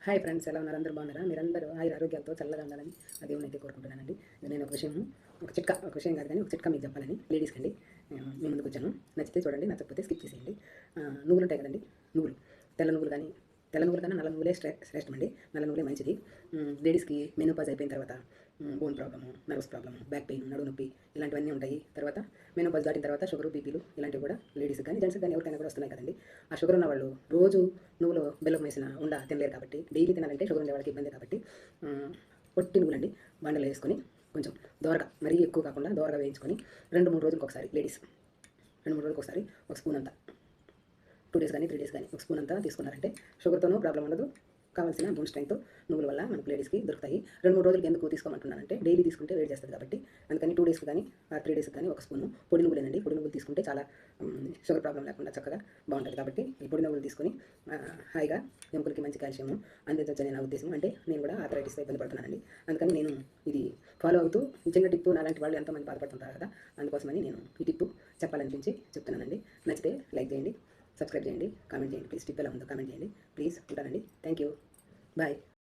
Hi friends, ఎలా ఉన్నారు? అందరూ బాగున్నారా? మీరందరూ ఆరోగ్యాలతో చల్లగా ఉండాలని ఆ దేవుని అయితే కోరుకుంటున్నానండి. నేను ఒక విషయం కాదు కానీ ఒక చిట్కా మీకు చెప్పాలని లేడీస్కి అండి మీ ముందుకు వచ్చాను. నచ్చితే చూడండి, నచ్చకపోతే స్కిప్ చేసేయండి. నువ్వులు ఉంటాయి కదండి, నువ్వులు, తెల్ల నువ్వులు కానీ, తెల్ల నువ్వులు కన్నా నల్ల నువ్వులే శ్రేష్టం అండి. నల్ల నువ్వులే మంచిది. లేడీస్కి మెనోపాజ్ అయిపోయిన తర్వాత bone problem, nervous problem, back pain, నడుము నొప్పి ఇలాంటివన్నీ ఉంటాయి. తర్వాత మెనోపాజ్ దాటిన తర్వాత షుగర్, బీపీలు ఇలాంటివి కూడా లేడీస్కి కానీ జెంట్స్కి కానీ ఎవరికైనా కూడా వస్తున్నాయి కదండి. ఆ షుగర్ ఉన్న వాళ్ళు రోజు నువ్వులు బెల్లం వేసిన ఉండ తినలేరు కాబట్టి, డైలీ తినాలంటే షుగర్ ఉండే వాళ్ళకి ఇబ్బంది కాబట్టి పొట్టి నువ్వులండి బండలో వేసుకొని కొంచెం దోరగా, మరీ ఎక్కువ కాకుండా దోరగా వేయించుకొని 2-3 రోజులకు ఒకసారి లేడీస్ 2-3 రోజులకు ఒకసారి ఒక స్పూన్ అంతా, 2 డేస్ కానీ 3 డేస్ కానీ ఒక స్పూన్ అంతా తీసుకున్నారంటే షుగర్తోనూ ప్రాబ్లం ఉండదు. కావాల్సిన బోన్ స్ట్రెంగ్త్ నువ్వుల వల్ల మనకు లేడీస్కి దొరుకుతాయి. 2-3 రోజులకి ఎందుకు తీసుకోమంటున్నానంటే డైలీ తీసుకుంటే వేడి చేస్తుంది కాబట్టి. అందుకని 2 డేస్కి కానీ 3 డేస్కి కానీ ఒక స్పూను పొడి నువ్వులేనండి. పొడి నువ్వులు తీసుకుంటే చాలా షుగర్ ప్రాబ్లం లేకుండా చక్కగా బాగుంటుంది కాబట్టి ఈ పొడి నువ్వులు తీసుకొని హాయిగా ఎముకలకి మంచి కాల్షియం అందించవచ్చని నా ఉద్దేశం. అంటే నేను కూడా ఆర్థరైటిస్తో ఇబ్బంది పడుతున్నానండి. అందుకని నేను ఇది ఫాలో అవుతూ ఈ చిన్న టిప్పు నాలాంటి వాళ్ళు ఎంతోమంది బాధపడుతుంటారు కదా, అందుకోసమని నేను ఈ టిప్పు చెప్పాలనిపించి చెప్తున్నానండి. నచ్చితే లైక్ చేయండి, సబ్స్క్రైబ్ చేయండి, కామెంట్ చేయండి ప్లీజ్. టిప్ ఎలా ఉందో కామెంట్ చేయండి ప్లీజ్. ఉంటానండి. Thank you. బాయ్.